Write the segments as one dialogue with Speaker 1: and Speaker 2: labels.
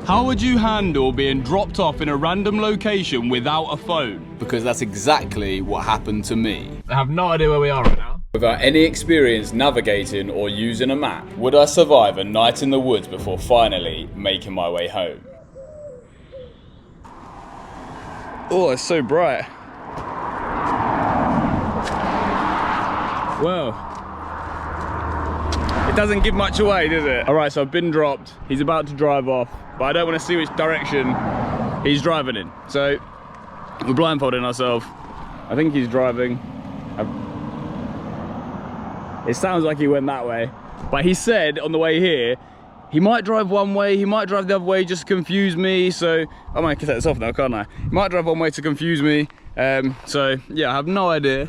Speaker 1: How would you handle being dropped off in a random location without a phone?
Speaker 2: Because that's exactly what happened to me.
Speaker 1: I have no idea where we are right now.
Speaker 2: Without any experience navigating or using a map, would I survive a night in the woods before finally making my way home?
Speaker 1: Oh, it's so bright. Well, it doesn't give much away, does it? All right, so I've been dropped. He's about to drive off, but I don't want to see which direction he's driving in. So we're blindfolding ourselves. I think he's driving. It sounds like he went that way, but he said on the way here, he might drive one way, he might drive the other way, just to confuse me. So I might take this off now, can't I? He might drive one way to confuse me. So yeah, I have no idea.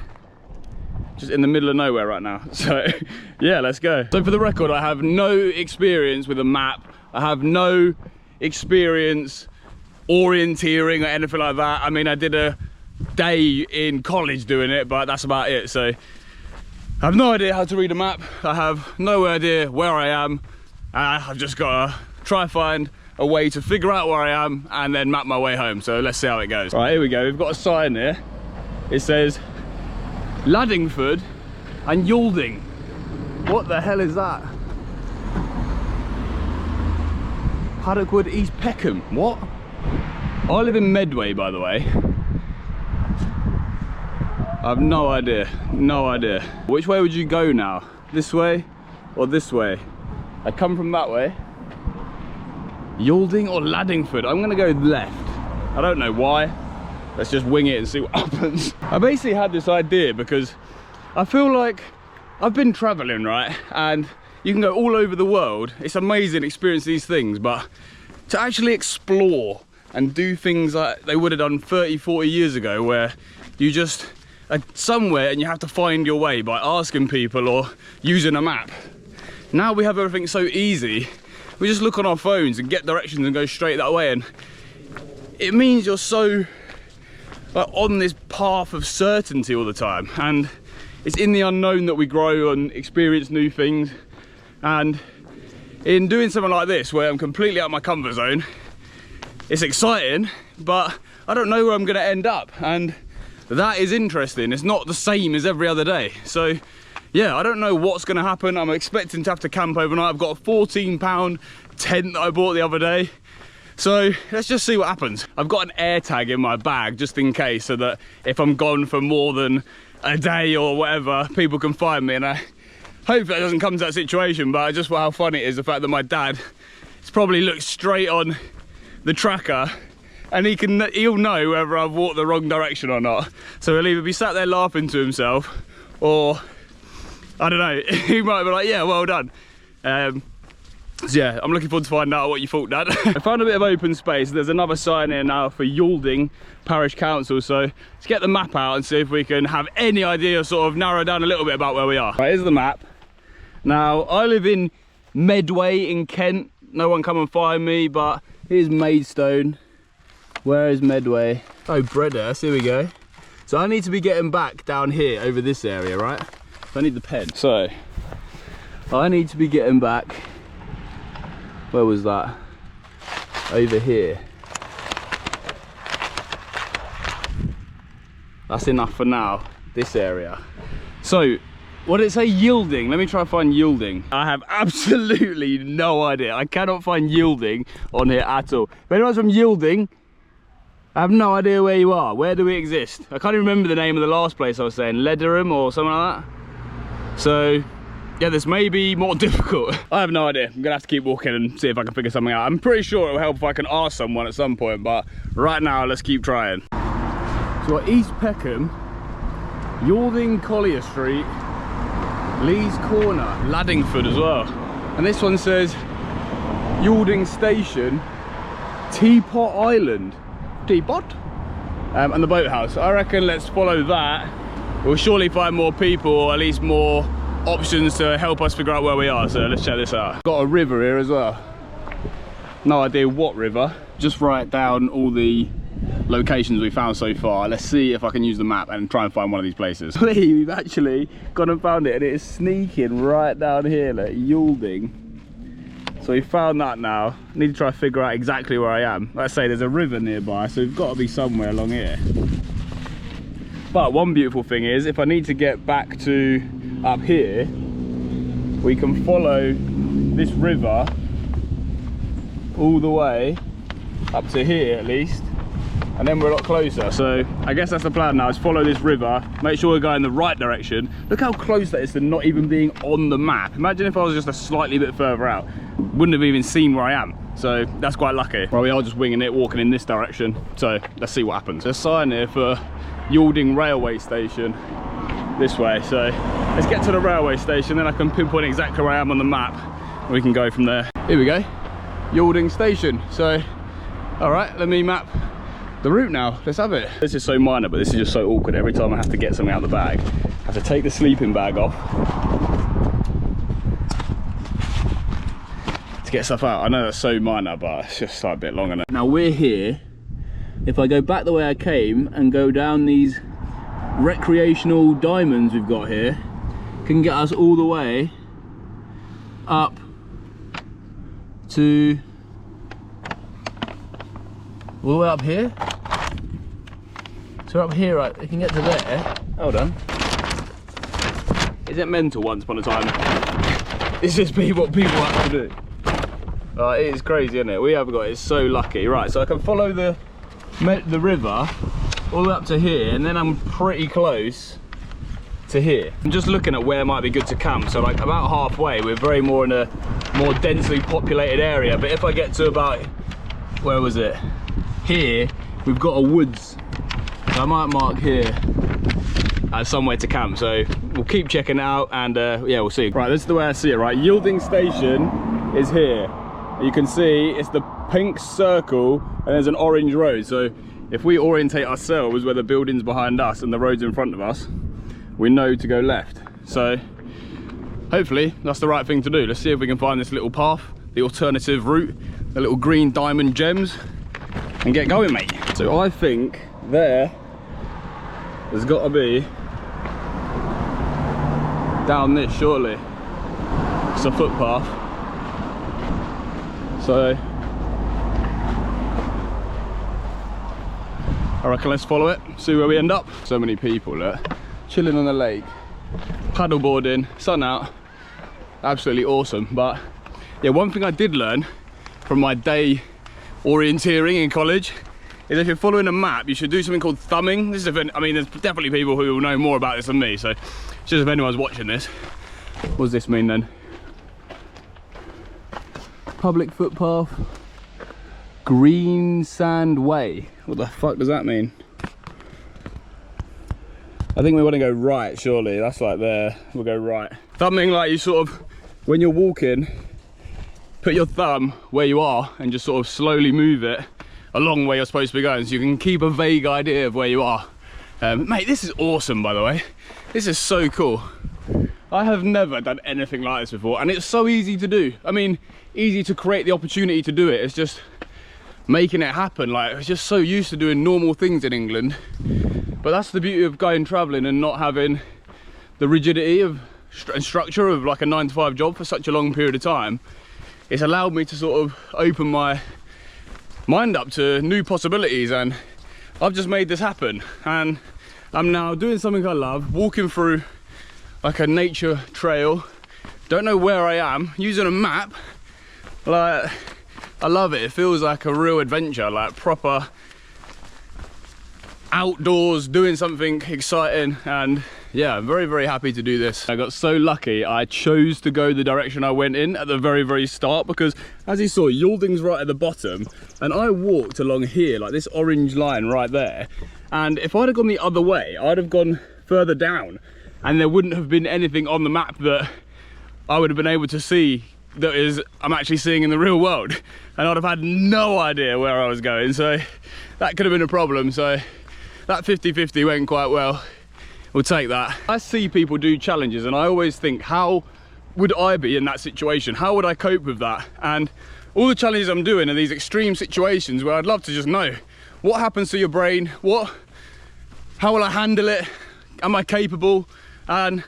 Speaker 1: Just in the middle of nowhere right now. So yeah, let's go. So for the record, I have no experience with a map. I have no experience orienteering or anything like that. I mean, I did a day in college doing it, but that's about it. So I have no idea how to read a map. I have no idea where I am. I've just got to try find a way to figure out where I am and then map my way home. So let's see how it goes. All right, here we go. We've got a sign here. It says Laddingford and Yalding. What the hell is that? Haddockwood, East Peckham. What? I live in Medway, by the way. I have no idea, no idea. Which way would you go now? This way or this way? I come from that way. Yalding or Laddingford? I'm gonna go left. I don't know why. Let's just wing it and see what happens. I basically had this idea because I feel like I've been traveling, right? And you can go all over the world. It's amazing to experience these things, but to actually explore and do things like they would have done 30, 40 years ago, where you just are somewhere and you have to find your way by asking people or using a map. Now we have everything so easy. We just look on our phones and get directions and go straight that way, and it means you're so like on this path of certainty all the time, and it's in the unknown that we grow and experience new things. And in doing something like this, where I'm completely out of my comfort zone, it's exciting, but I don't know where I'm going to end up, and that is interesting. It's not the same as every other day. So yeah, I don't know what's going to happen. I'm expecting to have to camp overnight. I've got a £14 tent that I bought the other day. So let's just see what happens. I've got an air tag in my bag just in case, so that if I'm gone for more than a day or whatever, people can find me. And I hope that doesn't come to that situation, but just how funny it is the fact that my dad has probably looked straight on the tracker and he'll know whether I've walked the wrong direction or not. So he'll either be sat there laughing to himself, or I don't know, he might be like, yeah, well done. So yeah, I'm looking forward to finding out what you thought, Dad. I found a bit of open space. There's another sign here now for Yalding Parish Council. So let's get the map out and see if we can have any idea, sort of narrow down a little bit about where we are. Right, here's the map. Now, I live in Medway in Kent. No one come and find me, but here's Maidstone. Where is Medway? Oh, Breadhurst, here we go. So I need to be getting back down here over this area, right? So I need the pen. So I need to be getting back. Where was that? Over here. That's enough for now, this area. So, what did it say? Yalding. Let me try and find Yalding. I have absolutely no idea. I cannot find Yalding on here at all. If anyone's from Yalding, I have no idea where you are. Where do we exist? I can't even remember the name of the last place I was saying. Lederham or something like that. So, yeah, this may be more difficult. I have no idea. I'm gonna have to keep walking and see if I can figure something out. I'm pretty sure it'll help if I can ask someone at some point, but right now, let's keep trying. So East Peckham, Yalding Collier Street, Lee's Corner, Laddingford as well. And this one says Yalding Station, Teapot Island. Teapot? And the boathouse. I reckon let's follow that. We'll surely find more people, or at least more options to help us figure out where we are. So let's check this out. Got a river here as well. No idea what river. Just write down all the locations we found so far. Let's see if I can use the map and try and find one of these places. We've actually gone and found it, and it is sneaking right down here, like Yalding. So we found that now. Need to try to figure out exactly where I am. Let's say there's a river nearby, so we've got to be somewhere along here. But one beautiful thing is, if I need to get back to up here, we can follow this river all the way up to here at least, and then we're a lot closer. So I guess that's the plan now, is follow this river, make sure we're going the right direction. Look how close that is to not even being on the map. Imagine if I was just a slightly bit further out, wouldn't have even seen where I am. So that's quite lucky. Well, we are just winging it, walking in this direction. So let's see what happens. There's a sign here for Yalding Railway Station this way. So let's get to the railway station, then I can pinpoint exactly where I am on the map. We can go from there. Here we go, Yalding Station. So, all right, let me map the route now. Let's have it. This is so minor, but this is just so awkward. Every time I have to get something out of the bag, I have to take the sleeping bag off to get stuff out. I know that's so minor, but it's just like a bit longer now. Now we're here. If I go back the way I came and go down these recreational diamonds we've got here, can get us all the way up to all the way up here. So we're up here, right? We can get to there. Hold on. Is it mental once upon a time? It's just what people have to do. It is crazy, isn't it? We have got, it's so lucky. Right, so I can follow the river all the way up to here, and then I'm pretty close to here. I'm just looking at where might be good to camp. So like about halfway, we're very more in a more densely populated area. But if I get to about, where was it? Here, we've got a woods. So I might mark here as somewhere to camp. So we'll keep checking it out, and yeah, we'll see. Right, this is the way I see it, right? Yalding Station is here. You can see it's the pink circle and there's an orange road. So if we orientate ourselves where the building's behind us and the road's in front of us, we know to go left. So hopefully that's the right thing to do. Let's see if we can find this little path, the alternative route, the little green diamond gems, and get going, mate. So I think there's got to be down this, surely. It's a footpath. So I reckon let's follow it, see where we end up. So many people chilling on the lake, paddle boarding, sun out, absolutely awesome. But yeah, one thing I did learn from my day orienteering in college is if you're following a map, you should do something called thumbing. This is I mean, there's definitely people who will know more about this than me, so just if anyone's watching this. What does this mean then? Public footpath, Green Sand Way. What the fuck does that mean? I think we want to go right, surely. That's like there, we'll go right. Thumbing, like you sort of, when you're walking, put your thumb where you are and just sort of slowly move it along where you're supposed to be going, so you can keep a vague idea of where you are. Mate, this is awesome, by the way. This is so cool. I have never done anything like this before, and it's so easy to do. I mean, easy to create the opportunity to do it. It's just making it happen. Like, it's just so used to doing normal things in England. But that's the beauty of going traveling and not having the rigidity of and structure of like a 9-to-5 job for such a long period of time. It's allowed me to sort of open my mind up to new possibilities, and I've just made this happen. And I'm now doing something I love, walking through like a nature trail. Don't know where I am, using a map. Like, I love it. It feels like a real adventure, like proper outdoors, doing something exciting. And yeah, I'm very, very happy to do this. I got so lucky, I chose to go the direction I went in at the very, very start, because as you saw, Yalding's right at the bottom, and I walked along here, like this orange line right there. And if I'd have gone the other way, I'd have gone further down, and there wouldn't have been anything on the map that I would have been able to see that is I'm actually seeing in the real world, and I'd have had no idea where I was going. So that could have been a problem. So that 50-50 went quite well. We'll take that. I see people do challenges, and I always think, how would I be in that situation? How would I cope with that? And all the challenges I'm doing are these extreme situations where I'd love to just know what happens to your brain, how will I handle it, am I capable? And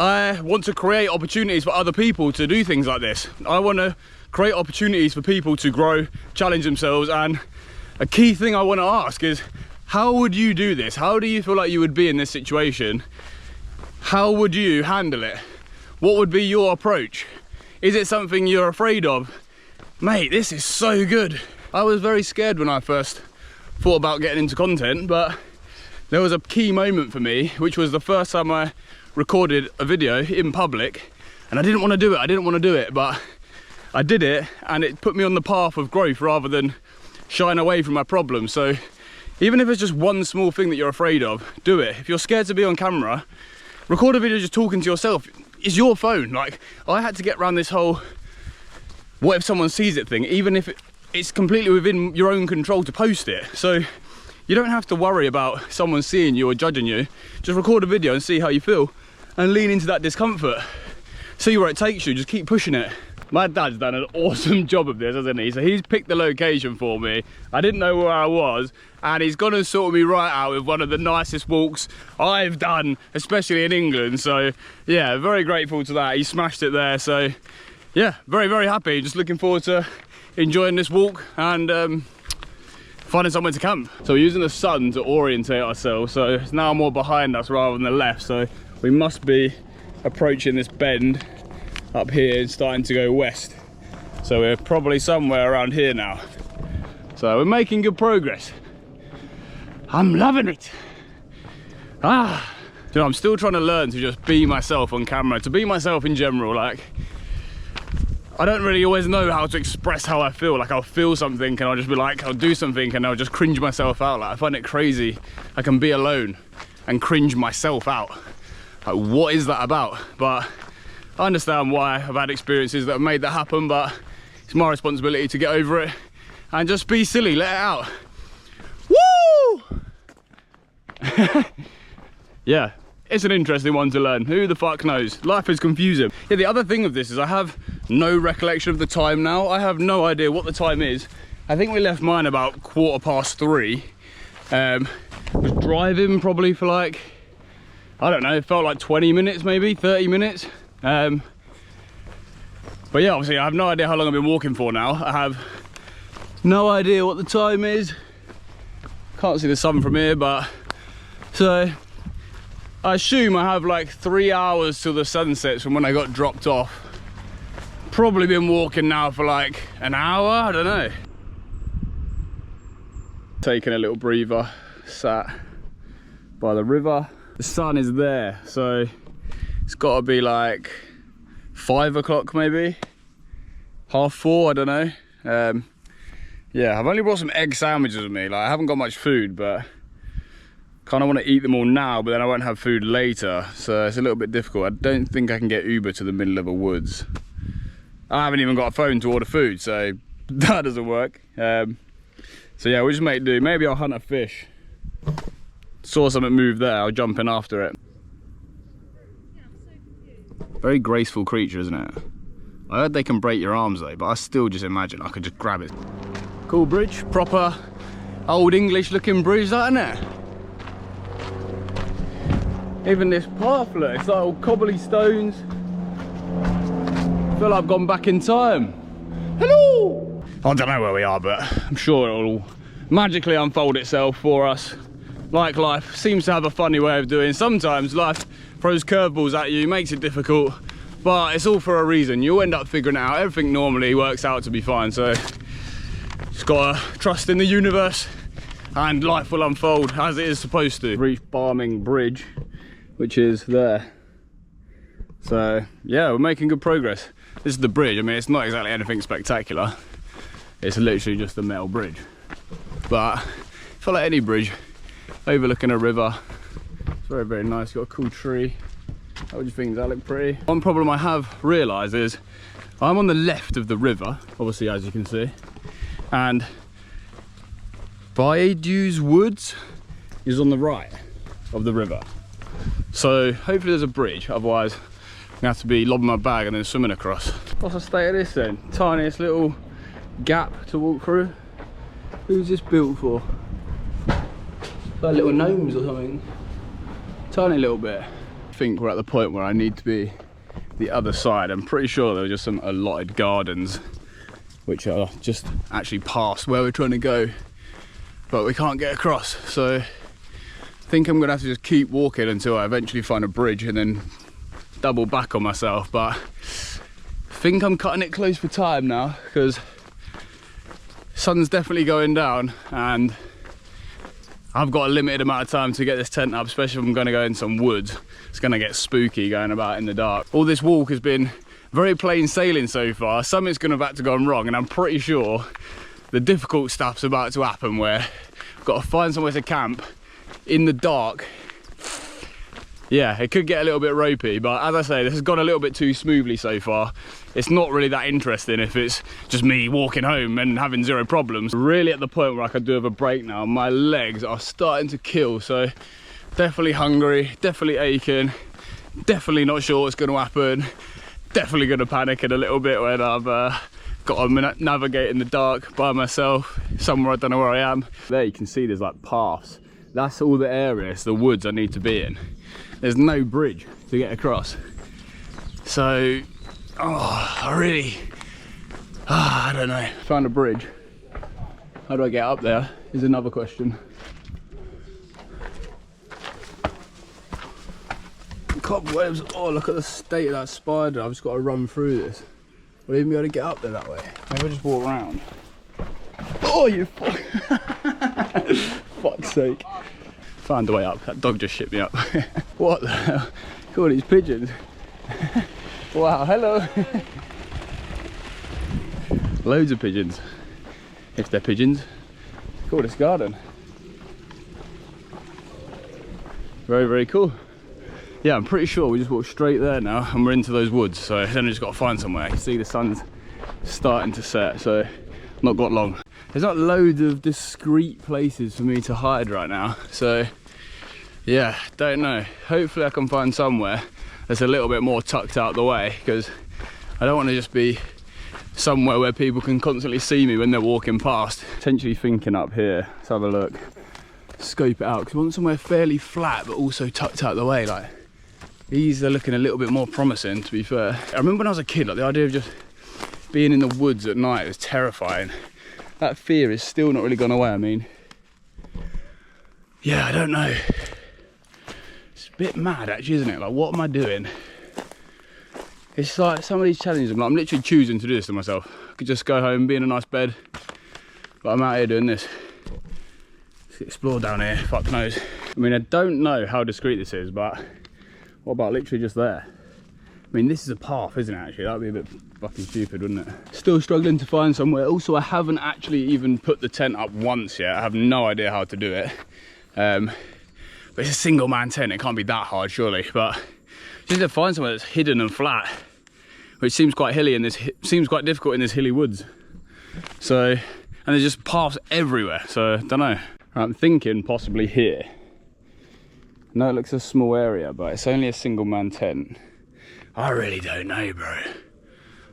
Speaker 1: I want to create opportunities for other people to do things like this. I want to create opportunities for people to grow, challenge themselves, and a key thing I want to ask is, how would you do this? How do you feel like you would be in this situation? How would you handle it? What would be your approach? Is it something you're afraid of? Mate, this is so good. I was very scared when I first thought about getting into content, but there was a key moment for me, which was the first time I recorded a video in public, and I didn't want to do it, but I did it, and it put me on the path of growth rather than shying away from my problems. So even if it's just one small thing that you're afraid of, do it. If you're scared to be on camera, record a video just talking to yourself. It's your phone. Like, I had to get around this whole what if someone sees it thing, even if it's completely within your own control to post it. So you don't have to worry about someone seeing you or judging you. Just record a video and see how you feel and lean into that discomfort. See where it takes you, just keep pushing it. My dad's done an awesome job of this, hasn't he? So he's picked the location for me. I didn't know where I was, and he's gone and sorted me right out with one of the nicest walks I've done, especially in England. So yeah, very grateful to that. He smashed it there. So yeah, very, very happy. Just looking forward to enjoying this walk and finding somewhere to camp. So we're using the sun to orientate ourselves. So it's now more behind us rather than the left. So we must be approaching this bend up here and starting to go west. So we're probably somewhere around here now. So we're making good progress. I'm loving it. You know, I'm still trying to learn to just be myself on camera, to be myself in general. Like, I don't really always know how to express how I feel. Like, I'll feel something and I'll just be like, I'll do something and I'll just cringe myself out. Like, I find it crazy. I can be alone and cringe myself out. Like, what is that about? But I understand why. I've had experiences that have made that happen, but it's my responsibility to get over it and just be silly, let it out. Woo! Yeah, it's an interesting one to learn. Who the fuck knows? Life is confusing. Yeah, the other thing of this is I have no recollection of the time now. I have no idea what the time is. I think we left mine about 3:15. Was driving probably for like, I don't know, it felt like 20 minutes maybe, 30 minutes. But yeah, obviously I have no idea how long I've been walking for now. I have no idea what the time is. Can't see the sun from here, but so I assume I have like 3 hours till the sun sets from when I got dropped off. Probably been walking now for like an hour, I don't know. Taking a little breather, sat by the river. The sun is there, so it's got to be like 5 o'clock maybe, 4:30, I don't know. Yeah, I've only brought some egg sandwiches with me. Like, I haven't got much food, but kind of want to eat them all now, but then I won't have food later, so it's a little bit difficult. I don't think I can get Uber to the middle of a woods. I haven't even got a phone to order food, so that doesn't work. So yeah, we'll just make do. Maybe I'll hunt a fish. Saw something move there, I'll jump in after it. Very graceful creature, isn't it? I heard they can break your arms though, but I still just imagine I could just grab it. Cool bridge, proper old English looking bridge, that, isn't it? Even this path, look, it's like all cobbly stones. I feel like I've gone back in time. Hello! I don't know where we are, but I'm sure it'll magically unfold itself for us. Like life seems to have a funny way of doing. Sometimes life throws curveballs at you, makes it difficult, but it's all for a reason. You'll end up figuring it out. Everything normally works out to be fine, so just gotta trust in the universe and life will unfold as it is supposed to. Reached Barming Bridge, which is there. So yeah, we're making good progress. This is the bridge. I mean, it's not exactly anything spectacular. It's literally just a metal bridge. But I feel like any bridge overlooking a river. It's very, very nice. Got a cool tree. How do you think? Does that look pretty? One problem I have realised is I'm on the left of the river, obviously, as you can see. And Baidu's Woods is on the right of the river. So hopefully there's a bridge, otherwise I'm gonna have to be lobbing my bag and then swimming across. What's the state of this then? Tiniest little gap to walk through. Who's this built for? Like little gnomes or something. Tiny little bit. think we're at the point where I need to be the other side. I'm pretty sure there were just some allotted gardens which are just actually past where we're trying to go, but we can't get across. So I think I'm gonna have to just keep walking until I eventually find a bridge and then double back on myself. But I think I'm cutting it close for time now because sun's definitely going down and I've got a limited amount of time to get this tent up, especially if I'm gonna go in some woods. It's gonna get spooky going about in the dark. All this walk has been very plain sailing so far. Something's gonna have had to go wrong, and I'm pretty sure the difficult stuff's about to happen where I've got to find somewhere to camp in the dark. Yeah, it could get a little bit ropey, but as I say, this has gone a little bit too smoothly so far. It's not really that interesting if it's just me walking home and having zero problems. Really at the point where I could do with a break now. My legs are starting to kill, so definitely hungry, definitely aching, definitely not sure what's going to happen, definitely going to panic in a little bit when I've got to navigate in the dark by myself, somewhere I don't know where I am. There you can see there's like paths. That's all the areas, the woods I need to be in. There's no bridge to get across. So, I don't know. Found a bridge. How do I get up there is another question. Cobwebs, oh look at the state of that spider. I've just got to run through this. Will I even be able to get up there that way? Maybe I'll just walk around. Oh, you fuck. Fuck's sake. Found a way up. That dog just shit me up. What the hell? Look at all these pigeons. Wow, hello. Loads of pigeons. If they're pigeons. Cool, this garden. Very, very cool. Yeah, I'm pretty sure we just walked straight there now and we're into those woods. So then I just got to find somewhere. You can see the sun's starting to set, so not got long. There's not loads of discreet places for me to hide right now. So yeah, don't know. Hopefully I can find somewhere that's a little bit more tucked out the way, because I don't want to just be somewhere where people can constantly see me when they're walking past. Potentially thinking up here. Let's have a look. Scope it out, because we want somewhere fairly flat but also tucked out the way. Like, these are looking a little bit more promising, to be fair. I remember when I was a kid, like the idea of just being in the woods at night was terrifying. That fear is still not really gone away. I mean, yeah, I don't know. It's a bit mad actually, isn't it? Like, what am I doing? It's like some of these challenges, I'm literally choosing to do this to myself. I could just go home, be in a nice bed, but I'm out here doing this. Let's explore down here, fuck knows. I mean, I don't know how discreet this is, but what about literally just there? I mean, this is a path, isn't it, actually? That would be a bit fucking stupid, wouldn't it? Still struggling to find somewhere. Also, I haven't actually even put the tent up once yet. I have no idea how to do it. But it's a single man tent. It can't be that hard, surely. But just need to find somewhere that's hidden and flat, which seems quite hilly and seems quite difficult in this hilly woods. So, and there's just paths everywhere. So, I don't know. I'm thinking possibly here. No, it looks a small area, but it's only a single man tent. I really don't know, bro.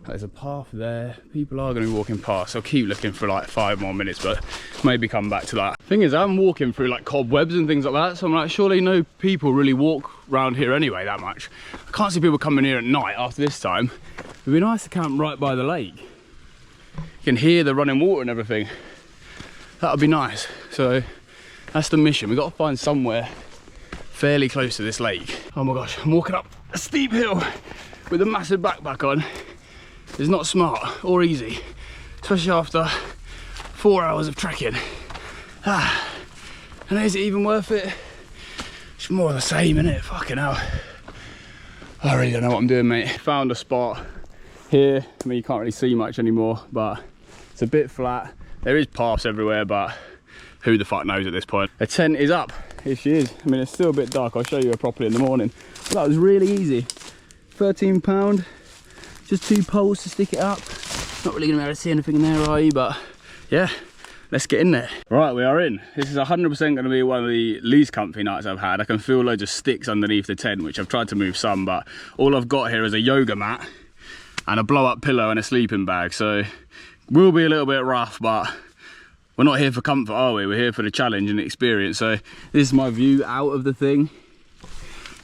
Speaker 1: There's a path there. People are going to be walking past. I'll keep looking for like 5 more minutes, but maybe come back to that. Thing is, I'm walking through like cobwebs and things like that, so I'm like, surely no people really walk around here anyway that much. I can't see people coming here at night after this time. It'd be nice to camp right by the lake. You can hear the running water and everything. That would be nice. So that's the mission. We've got to find somewhere fairly close to this lake. Oh my gosh, I'm walking up a steep hill with a massive backpack on. It's not smart or easy, especially after 4 hours of trekking. And is it even worth it? It's more of the same, isn't it? Fucking hell. I really don't know what I'm doing, mate. Found a spot here. I mean, you can't really see much anymore, but it's a bit flat. There is paths everywhere, but who the fuck knows at this point. A tent is up. Here she is. I mean, it's still a bit dark. I'll show you her properly in the morning. But that was really easy. £13. Just 2 poles to stick it up. Not really gonna be able to see anything in there, are you? But yeah, let's get in there. Right, we are in. This is 100% gonna be one of the least comfy nights I've had. I can feel loads of sticks underneath the tent, which I've tried to move some, but all I've got here is a yoga mat and a blow up pillow and a sleeping bag. So will be a little bit rough, but we're not here for comfort, are we? We're here for the challenge and the experience. So this is my view out of the thing.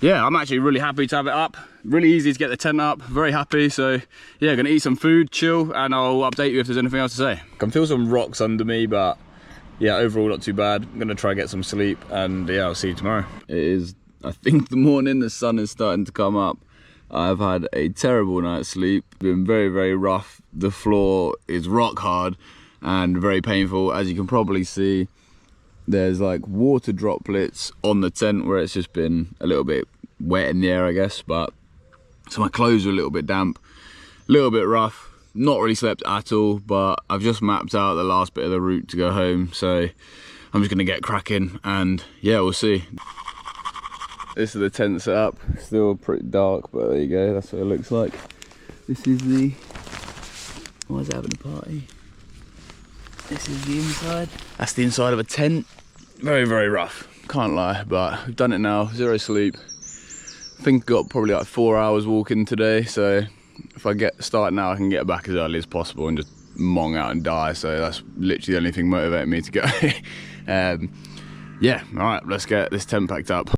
Speaker 1: yeah, I'm actually really happy to have it up. Really easy to get the tent up, very happy. So yeah, gonna eat some food, chill, and I'll update you if there's anything else to say. I can feel some rocks under me, but yeah, overall not too bad. I'm gonna try and get some sleep, and yeah, I'll see you tomorrow. It is, I think, the morning, the sun is starting to come up. I've had a terrible night's sleep, been very, very rough. The floor is rock hard and very painful. As you can probably see, there's like water droplets on the tent where it's just been a little bit wet in the air, I guess. But so my clothes are a little bit damp, a little bit rough. Not really slept at all, but I've just mapped out the last bit of the route to go home. So I'm just gonna get cracking, and yeah, we'll see. This is the tent setup. Still pretty dark, but there you go. That's what it looks like. This is the, why is it having a party? This is the inside. That's the inside of a tent. Very, very rough. Can't lie, but we've done it now. Zero sleep. I think got probably like 4 hours walking today. So if I get started now, I can get back as early as possible and just mong out and die. So that's literally the only thing motivating me to go. Yeah, all right, let's get this tent packed up.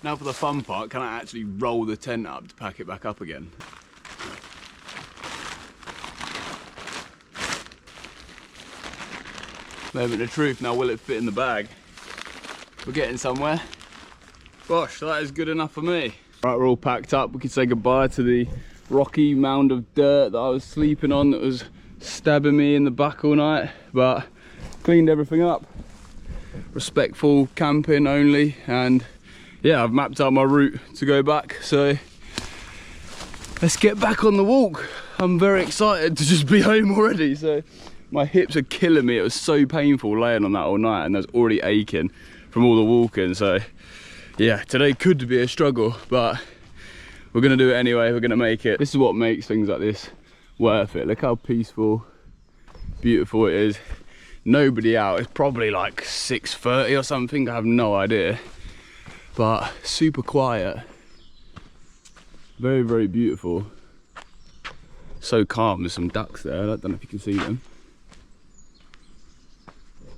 Speaker 1: Now for the fun part, can I actually roll the tent up to pack it back up again? Moment of truth, now will it fit in the bag? We're getting somewhere. Gosh, that is good enough for me. Right, we're all packed up. We can say goodbye to the rocky mound of dirt that I was sleeping on that was stabbing me in the back all night, but cleaned everything up. Respectful camping only, and yeah, I've mapped out my route to go back, so let's get back on the walk. I'm very excited to just be home already. So my hips are killing me. It was so painful laying on that all night, and I was already aching from all the walking. So yeah, today could be a struggle, but we're gonna do it anyway. We're gonna make it. This is what makes things like this worth it. Look how peaceful, beautiful it is. Nobody out. It's probably like 6:30 or something, I have no idea, but super quiet. Very, very beautiful. So calm. There's some ducks there. I don't know if you can see them.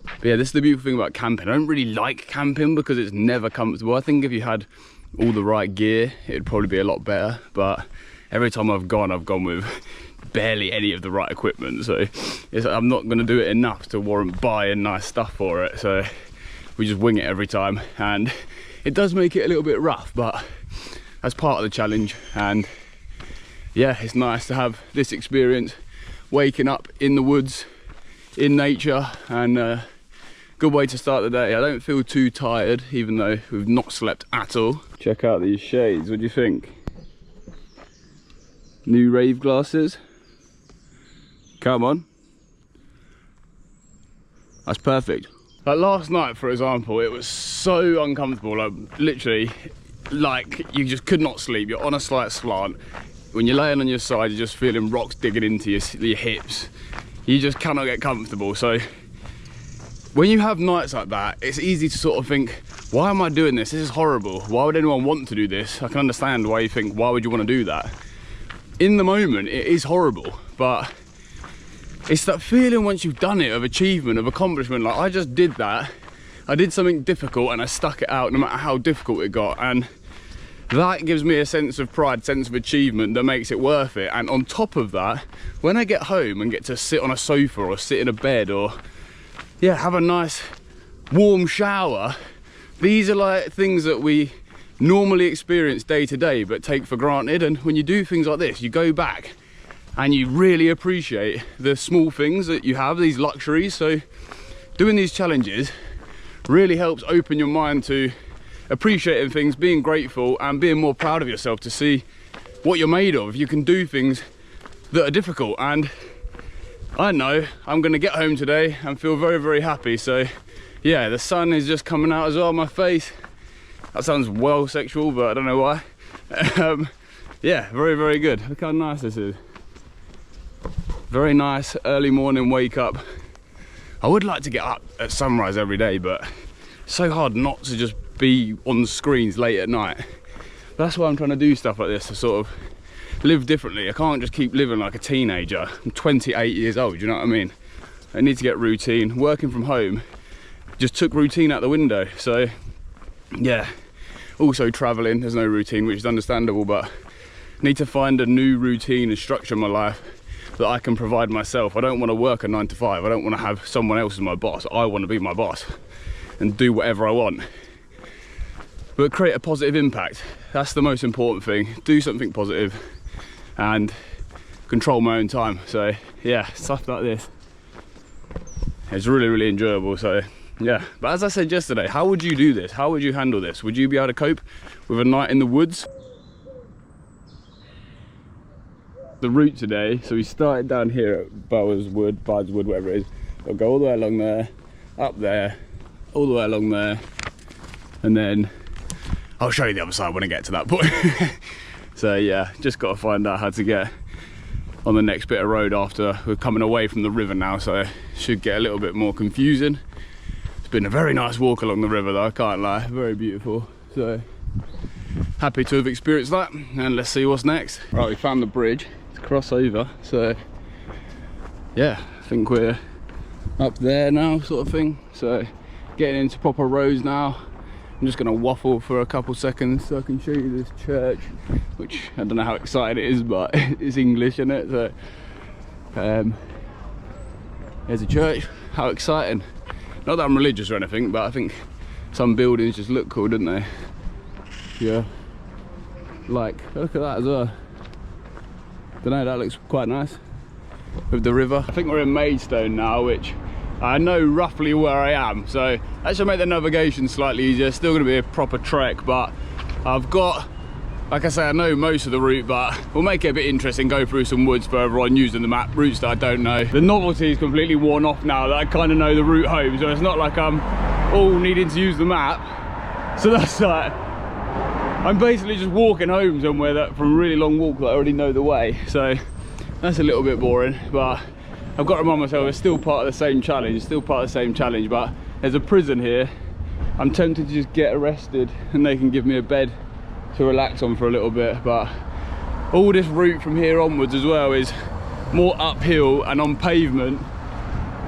Speaker 1: But yeah, this is the beautiful thing about camping. I don't really like camping because it's never comfortable. I think if you had all the right gear, it'd probably be a lot better. But every time I've gone with barely any of the right equipment. So I'm not going to do it enough to warrant buying nice stuff for it. So we just wing it every time. And it does make it a little bit rough, but that's part of the challenge. And yeah, it's nice to have this experience, waking up in the woods, in nature, and good way to start the day. I don't feel too tired, even though we've not slept at all. Check out these shades. What do you think? New rave glasses. Come on. That's perfect. Like last night, for example, it was so uncomfortable. Like literally, like you just could not sleep. You're on a slight slant. When you're laying on your side, you're just feeling rocks digging into your hips. You just cannot get comfortable. So when you have nights like that, it's easy to sort of think, why am I doing this? This is horrible. Why would anyone want to do this? I can understand why you think, why would you want to do that? In the moment, it is horrible, but it's that feeling once you've done it of achievement, of accomplishment. Like I just did that. I did something difficult and I stuck it out no matter how difficult it got. And that gives me a sense of pride, sense of achievement that makes it worth it. And on top of that, when I get home and get to sit on a sofa or sit in a bed or yeah, have a nice warm shower, these are like things that we normally experience day to day but take for granted. And when you do things like this, you go back and you really appreciate the small things that you have, these luxuries. So doing these challenges really helps open your mind to appreciating things, being grateful and being more proud of yourself to see what you're made of. You can do things that are difficult, and I know I'm gonna get home today and feel very, very happy. So yeah, the sun is just coming out as well on my face. That sounds well sexual, but I don't know why. Yeah, very, very good. Look how nice this is. Very nice early morning wake up. I would like to get up at sunrise every day, but it's so hard not to just be on screens late at night. That's why I'm trying to do stuff like this, to sort of live differently. I can't just keep living like a teenager. I'm 28 years old, you know what I mean? I need to get routine. Working from home just took routine out the window. So yeah, also traveling, there's no routine, which is understandable, but I need to find a new routine and structure in my life that I can provide myself. I don't want to work a 9 to 5. I don't want to have someone else as my boss. I want to be my boss and do whatever I want, but create a positive impact. That's the most important thing. Do something positive and control my own time. So yeah, stuff like this, it's really, really enjoyable. So yeah, but as I said yesterday, how would you do this? How would you handle this? Would you be able to cope with a night in the woods? The route today, so we started down here at Bard's Wood, whatever it is. I'll go all the way along there, up there, all the way along there, and then I'll show you the other side when I get to that point. So yeah, just got to find out how to get on the next bit of road after we're coming away from the river now, so it should get a little bit more confusing. It's been a very nice walk along the river though, I can't lie, very beautiful. So happy to have experienced that, and let's see what's next. Right, we found the bridge to cross over, so yeah, I think we're up there now, sort of thing. So getting into proper roads now. I'm just gonna waffle for a couple seconds so I can show you this church, which I don't know how exciting it is, but it's English, isn't it? So there's a church. How exciting. Not that I'm religious or anything, but I think some buildings just look cool, don't they? Yeah, like, look at that as well. Don't know, that looks quite nice with the river. I think we're in Maidstone now, which I know roughly where I am, so that should make the navigation slightly easier. Still going to be a proper trek, but I've got, like I say, I know most of the route, but we'll make it a bit interesting, go through some woods further on using the map, routes that I don't know. The novelty is completely worn off now that I kind of know the route home, so it's not like I'm all needing to use the map. So that's like, I'm basically just walking home somewhere that from a really long walk that I already know the way. So that's a little bit boring, but I've got to remind myself it's still part of the same challenge, but there's a prison here. I'm tempted to just get arrested and they can give me a bed to relax on for a little bit, but all this route from here onwards as well is more uphill and on pavement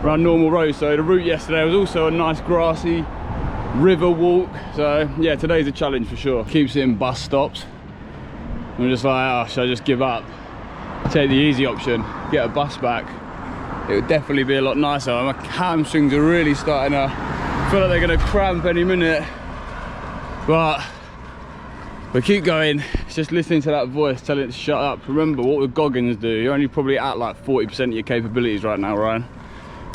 Speaker 1: around normal roads. So the route yesterday was also a nice grassy river walk. So yeah, today's a challenge for sure. Keep seeing bus stops. I'm just like, oh, should I just give up? Take the easy option, get a bus back. It would definitely be a lot nicer. My hamstrings are really starting to feel like they're going to cramp any minute, but we keep going. It's just listening to that voice telling it to shut up. Remember what would Goggins do? You're only probably at like 40% of your capabilities right now, Ryan.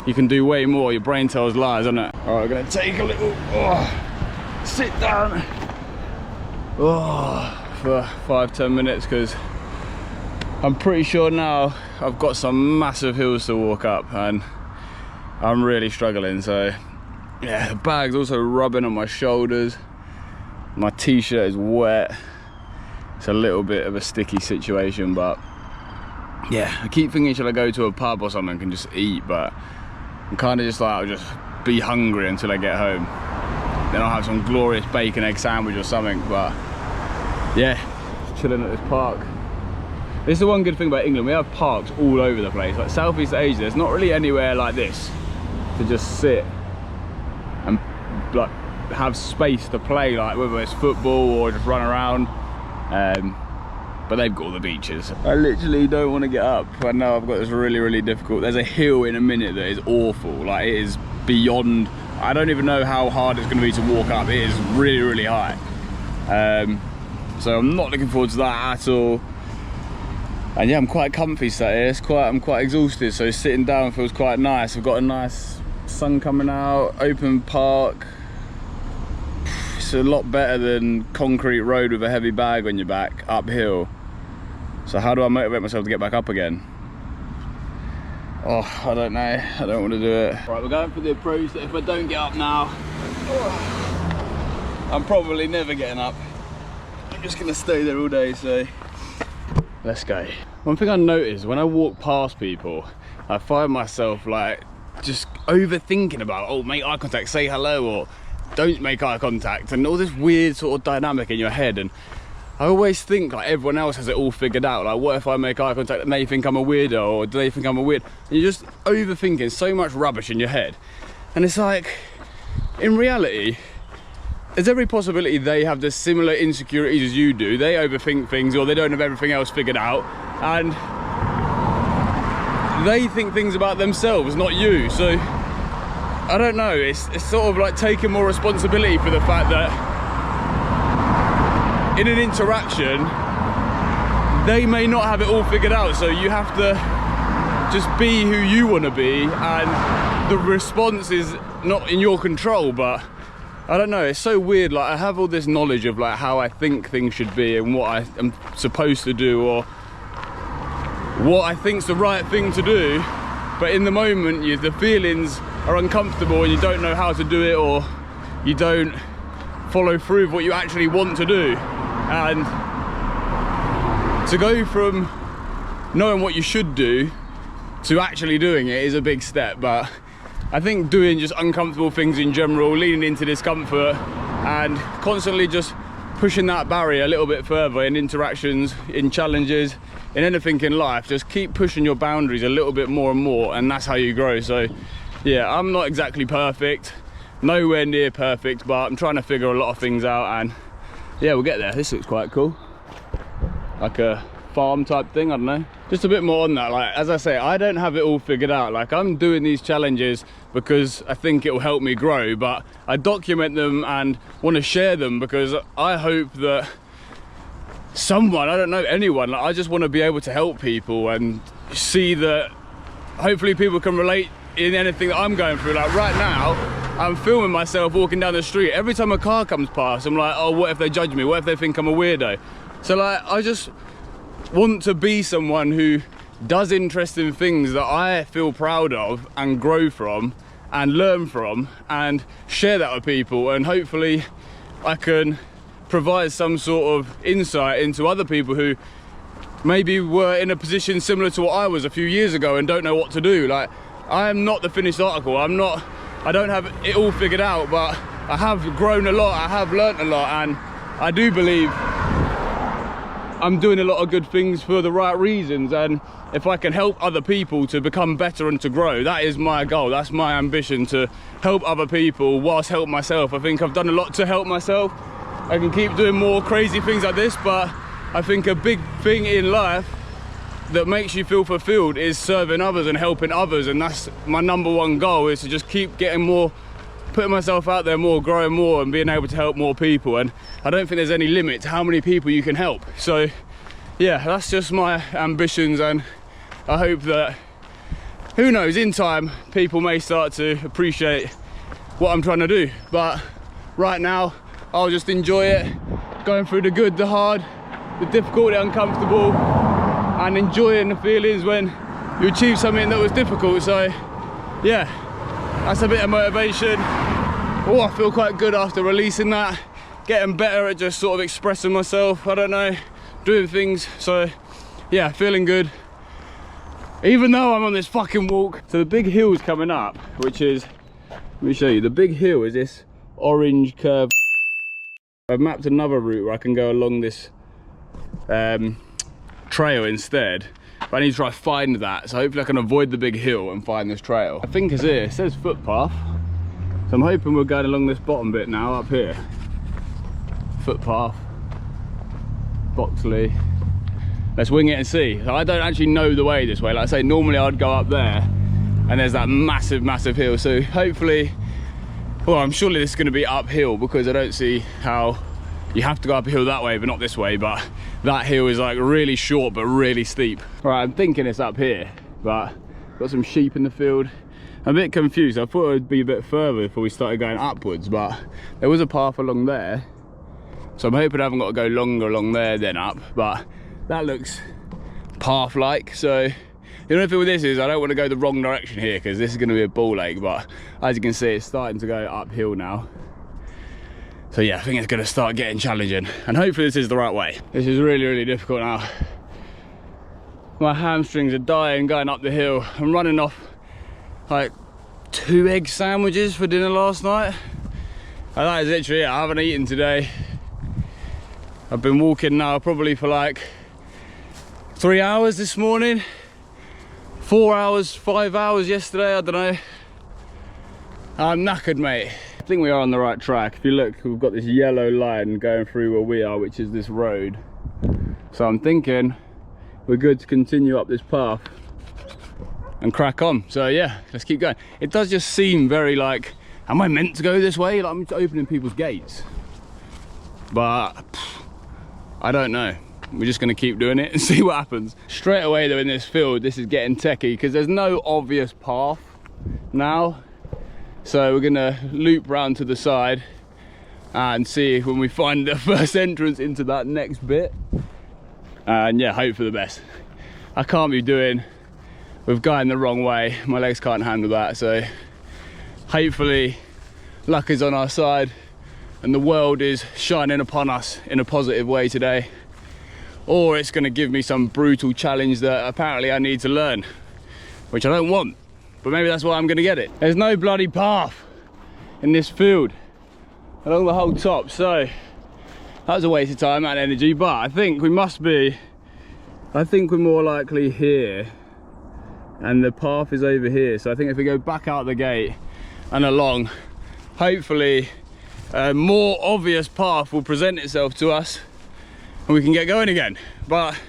Speaker 1: You can do way more. Your brain tells lies, doesn't it? All right, we're going to take a little sit down for 5-10 minutes, because I'm pretty sure now I've got some massive hills to walk up and I'm really struggling. So yeah, the bag's also rubbing on my shoulders. My t-shirt is wet. It's a little bit of a sticky situation, but yeah, I keep thinking, should I go to a pub or something and just eat? But I'm kind of just like, I'll just be hungry until I get home. Then I'll have some glorious bacon egg sandwich or something. But yeah, just chilling at this park. This is the one good thing about England, we have parks all over the place. Like Southeast Asia, there's not really anywhere like this to just sit and like have space to play, like whether it's football or just run around. But they've got all the beaches. I literally don't want to get up. I know I've got this really, really difficult. There's a hill in a minute that is awful. Like it is beyond, I don't even know how hard it's going to be to walk up. It is really, really high. So I'm not looking forward to that at all. And yeah, I'm quite comfy sat here. I'm quite exhausted, so sitting down feels quite nice. I've got a nice sun coming out, open park. It's a lot better than concrete road with a heavy bag on your back, uphill. So how do I motivate myself to get back up again? Oh, I don't know. I don't want to do it. Right, we're going for the approach that if I don't get up now, I'm probably never getting up. I'm just gonna stay there all day, so let's go. One thing I noticed when I walk past people, I find myself like just overthinking about, oh, make eye contact, say hello, or don't make eye contact, and all this weird sort of dynamic in your head. And I always think like everyone else has it all figured out. Like, what if I make eye contact and they think I'm a weirdo, or do they think I'm a weird? And you're just overthinking so much rubbish in your head. And it's like, in reality, there's every possibility they have the similar insecurities as you do. They overthink things, or they don't have everything else figured out, and they think things about themselves, not you. So I don't know, it's sort of like taking more responsibility for the fact that in an interaction they may not have it all figured out, so you have to just be who you want to be, and the response is not in your control. But I don't know, it's so weird. Like, I have all this knowledge of like how I think things should be and what I am supposed to do, or what I think's the right thing to do, but in the moment the feelings are uncomfortable and you don't know how to do it, or you don't follow through with what you actually want to do. And to go from knowing what you should do to actually doing it is a big step. But I think doing just uncomfortable things in general, leaning into discomfort and constantly just pushing that barrier a little bit further in interactions, in challenges, in anything in life, just keep pushing your boundaries a little bit more and more, and that's how you grow. So yeah, I'm not exactly perfect, nowhere near perfect, but I'm trying to figure a lot of things out, and yeah, we'll get there. This looks quite cool, like a farm type thing, I don't know. Just a bit more on that, like, as I say, I don't have it all figured out. Like, I'm doing these challenges because I think it will help me grow, but I document them and want to share them because I hope that someone, I don't know, anyone, like, I just want to be able to help people and see that hopefully people can relate in anything that I'm going through. Like, right now I'm filming myself walking down the street. Every time a car comes past, I'm like, oh, what if they judge me? What if they think I'm a weirdo? So like, I just want to be someone who does interesting things that I feel proud of and grow from and learn from and share that with people, and hopefully I can provide some sort of insight into other people who maybe were in a position similar to what I was a few years ago and don't know what to do. Like, I am not the finished article. I don't have it all figured out, but I have grown a lot, I have learnt a lot, and I do believe I'm doing a lot of good things for the right reasons. And if I can help other people to become better and to grow, that is my goal, that's my ambition, to help other people whilst help myself. I think I've done a lot to help myself. I can keep doing more crazy things like this, but I think a big thing in life that makes you feel fulfilled is serving others and helping others, and that's my #1 goal, is to just keep getting more, putting myself out there more, growing more, and being able to help more people. And I don't think there's any limit to how many people you can help. So yeah, that's just my ambitions, and I hope that, who knows, in time people may start to appreciate what I'm trying to do. But right now I'll just enjoy it, going through the good, the hard, the difficult, the uncomfortable, and enjoying the feelings when you achieve something that was difficult. So yeah, that's a bit of motivation. Oh, I feel quite good after releasing that, getting better at just sort of expressing myself, I don't know, doing things. So yeah, feeling good, even though I'm on this fucking walk. So the big hill's coming up, which is, let me show you, the big hill is this orange curve. I've mapped another route where I can go along this trail instead, but I need to try find that, so hopefully I can avoid the big hill and find this trail. I think it's here, it says footpath, so I'm hoping we're going along this bottom bit now, up here. Footpath, Boxley. Let's wing it and see. So I don't actually know the way this way. Like I say, normally I'd go up there and there's that massive hill, so hopefully, well, I'm surely this is going to be uphill, because I don't see how you have to go up a hill that way but not this way. But that hill is like really short but really steep. All right, I'm thinking it's up here, but got some sheep in the field. I'm a bit confused. I thought it would be a bit further before we started going upwards, but there was a path along there, so I'm hoping I haven't got to go longer along there than up. But that looks path-like. So the only thing with this is I don't want to go the wrong direction here, because this is going to be a ball ache. But as you can see, it's starting to go uphill now. So yeah, I think it's going to start getting challenging, and hopefully this is the right way. This is really difficult now. My hamstrings are dying going up the hill. I'm running off like 2 egg sandwiches for dinner last night, and that is literally it. I haven't eaten today. I've been walking now probably for like 3 hours this morning, 4 hours, 5 hours yesterday, I don't know. I'm knackered, mate. think we are on the right track. If you look, we've got this yellow line going through where we are, which is this road. So I'm thinking we're good to continue up this path and crack on. So yeah, let's keep going. It does just seem very like, am I meant to go this way? Like I'm just opening people's gates. But I don't know. We're just gonna keep doing it and see what happens. Straight away though in this field, this is getting techie because there's no obvious path now. So we're gonna loop round to the side and see when we find the first entrance into that next bit. And yeah, hope for the best. I can't be doing with going the wrong way. My legs can't handle that. So hopefully luck is on our side and the world is shining upon us in a positive way today. Or it's gonna give me some brutal challenge that apparently I need to learn, which I don't want, but maybe that's why I'm gonna get it. There's no bloody path in this field along the whole top, so that was a waste of time and energy, but I think we must be, I think we're more likely here and the path is over here. So I think if we go back out the gate and along, hopefully a more obvious path will present itself to us and we can get going again. But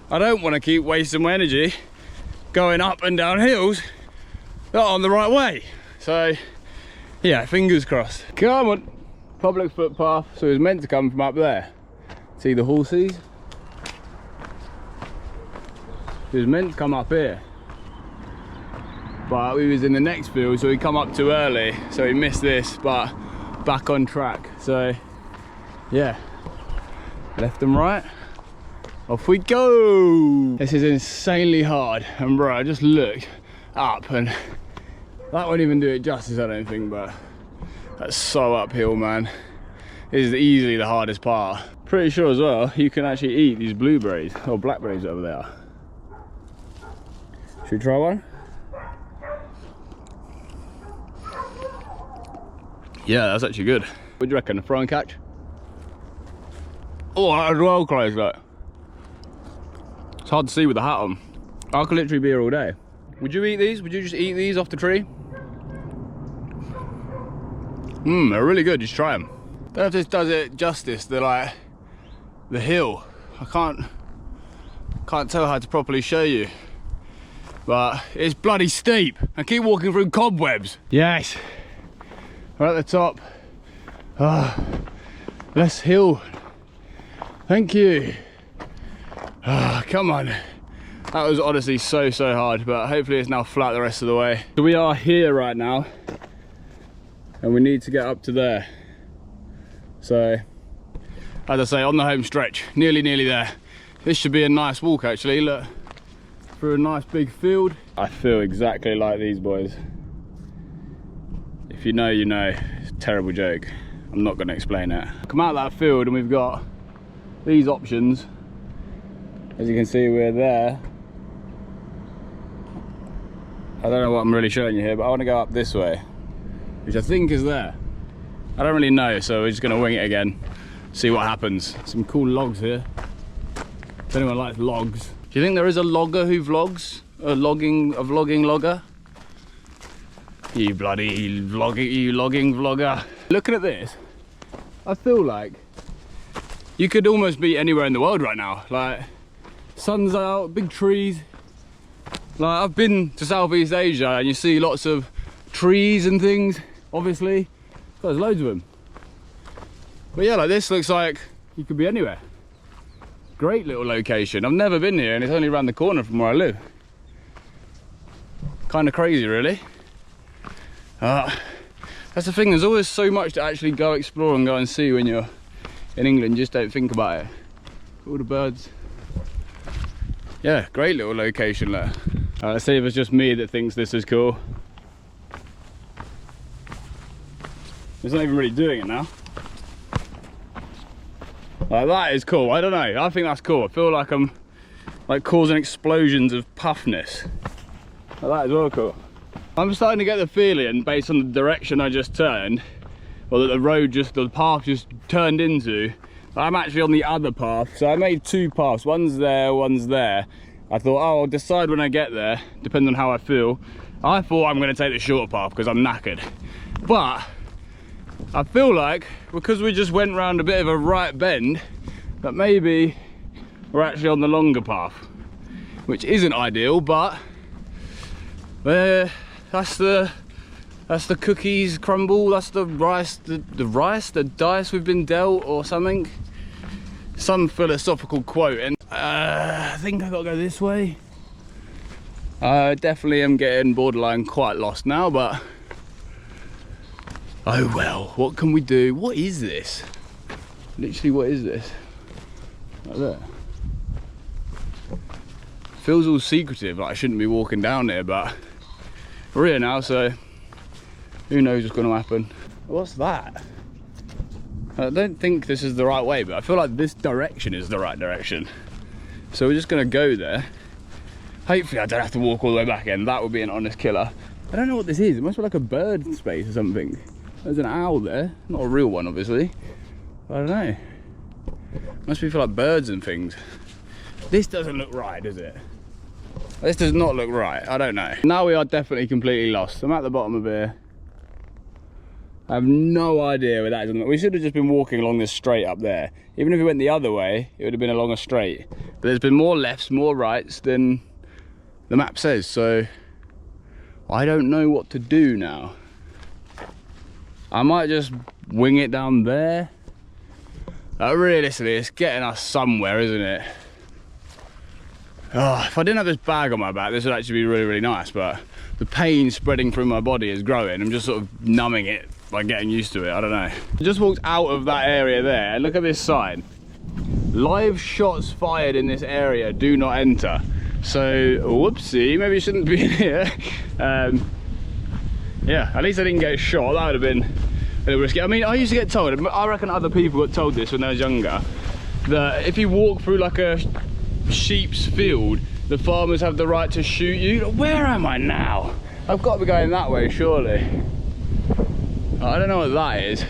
Speaker 1: I don't want to keep wasting my energy going up and down hills that aren't the right way. So yeah, fingers crossed. Come on, public footpath. So it was meant to come from up there. See the horses? It was meant to come up here, but we was in the next field, so we come up too early, so we missed this, but back on track. So yeah, left and right, off we go. This is insanely hard, and bro, I just looked up and that won't even do it justice, I don't think, but that's so uphill, man. This is easily the hardest part. Pretty sure as well you can actually eat these blueberries or blackberries over there. Should we try one? Yeah, that's actually good. What do you reckon, a fry and catch? Oh, that was well close, look. It's hard to see with the hat on. I could literally be here all day. Would you eat these? Would you just eat these off the tree? They're really good, just try them. Don't know if this does it justice, they're like, the hill. I can't tell how to properly show you. But it's bloody steep. I keep walking through cobwebs. Yes, we're at the top. Less hill. Thank you. Come on. That was honestly so hard, but hopefully it's now flat the rest of the way. So we are here right now, and we need to get up to there. So, as I say, on the home stretch, nearly there. This should be a nice walk actually, look. Through a nice big field. I feel exactly like these boys. If you know, you know. It's a terrible joke. I'm not gonna explain it. Come out of that field and we've got these options. As you can see, we're there. I don't know what I'm really showing you here, but I want to go up this way, which I think is there. I don't really know, so we're just gonna wing it again, see what happens. Some cool logs here. If anyone likes logs. Do you think there is a logger who vlogs? A vlogging logger? You bloody logging vlogger. Looking at this, I feel like you could almost be anywhere in the world right now. Like, sun's out, big trees. Like, I've been to Southeast Asia and you see lots of trees and things, obviously. There's loads of them. But yeah, like this looks like you could be anywhere. Great little location. I've never been here and it's only around the corner from where I live. Kind of crazy, really. That's the thing, there's always so much to actually go explore and go and see when you're in England. You just don't think about it. All the birds. Yeah, great little location there. Let's see if it's just me that thinks this is cool. It's not even really doing it now. Like, that is cool. I don't know. I think that's cool. I feel like I'm like causing explosions of puffness. Like, that is well cool. I'm starting to get the feeling, based on the direction I just turned, or that the path just turned into, I'm actually on the other path. So I made two paths. One's there, one's there. I thought, oh, I'll decide when I get there, depending on how I feel. I thought I'm going to take the shorter path because I'm knackered. But I feel like because we just went round a bit of a right bend, that maybe we're actually on the longer path, which isn't ideal, but that's the cookies crumble, that's the rice, the dice we've been dealt or something. Some philosophical quote, and I think I gotta go this way. I definitely am getting borderline quite lost now, but oh well, what can we do? What is this? Literally, what is this? Right there. Feels all secretive, like I shouldn't be walking down there, but we're here now, so who knows what's going to happen. What's that? I don't think this is the right way, but I feel like this direction is the right direction. So we're just going to go there. Hopefully I don't have to walk all the way back again. That would be an honest killer. I don't know what this is. It must be like a bird space or something. There's an owl there. Not a real one, obviously. I don't know. Must be for like birds and things. This doesn't look right, does it? This does not look right. I don't know. Now we are definitely completely lost. I'm at the bottom of here. I have no idea where that is. We should have just been walking along this straight up there. Even if we went the other way, it would have been along a straight. But there's been more lefts, more rights than the map says. So I don't know what to do now. I might just wing it down there. Realistically, it's getting us somewhere, isn't it? Oh, if I didn't have this bag on my back, this would actually be really, really nice, but the pain spreading through my body is growing. I'm just sort of numbing it by getting used to it. I don't know. I just walked out of that area there. Look at this sign. Live shots fired in this area, do not enter. So, whoopsie, maybe you shouldn't be in here. Yeah, at least I didn't get shot. That would have been a little risky. I mean, I used to get told, I reckon other people got told this when I was younger, that if you walk through like a sheep's field, the farmers have the right to shoot you. Where am I now? I've got to be going that way, surely. I don't know what that is.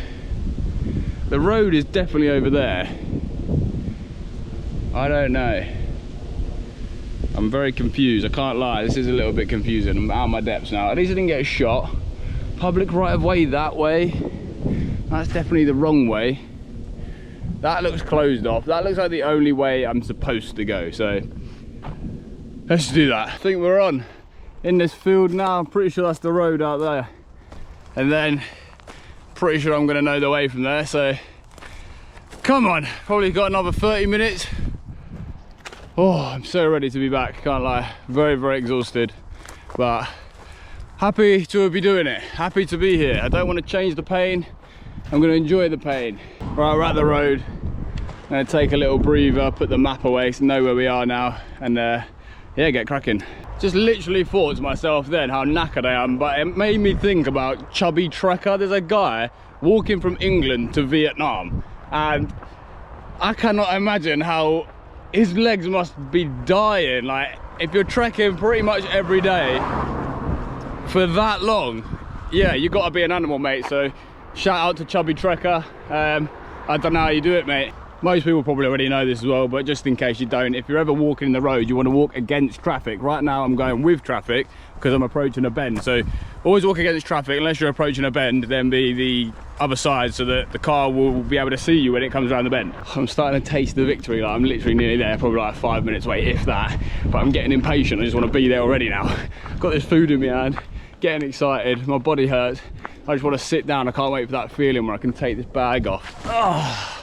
Speaker 1: The road is definitely over there. I don't know. I'm very confused, I can't lie. This is a little bit confusing. I'm out of my depths now. At least I didn't get shot. Public right of way that way. That's definitely the wrong way. That looks closed off. That looks like the only way I'm supposed to go. So let's do that. I think we're on in this field now. I'm pretty sure that's the road out there. And then pretty sure I'm gonna know the way from there. So come on, probably got another 30 minutes. Oh, I'm so ready to be back, can't lie. Very, very exhausted, but happy to be doing it. Happy to be here. I don't want to change the pain. I'm going to enjoy the pain. Right, we're at the road. I'm going to take a little breather, put the map away so know where we are now, and yeah, get cracking. Just literally thought to myself then how knackered I am, but it made me think about Chubby Trekker. There's a guy walking from England to Vietnam, and I cannot imagine how his legs must be dying. Like, if you're trekking pretty much every day for that long, yeah, you got to be an animal, mate. So shout out to Chubby Trekker. I don't know how you do it, mate. Most people probably already know this as well, but just in case you don't, if you're ever walking in the road, you want to walk against traffic. Right now I'm going with traffic because I'm approaching a bend. So always walk against traffic unless you're approaching a bend, then be the other side so that the car will be able to see you when it comes around the bend. I'm starting to taste the victory. Like, I'm literally nearly there, probably like 5 minutes away, if that. But I'm getting impatient. I just want to be there already now. Got this food in my hand, getting excited. My body hurts. I just want to sit down. I can't wait for that feeling where I can take this bag off.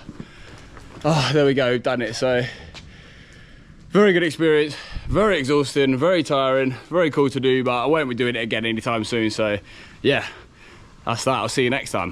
Speaker 1: Oh, there we go, done it. So very good experience, very exhausting, very tiring, very cool to do, but I won't be doing it again anytime soon. So yeah, that's that. I'll see you next time.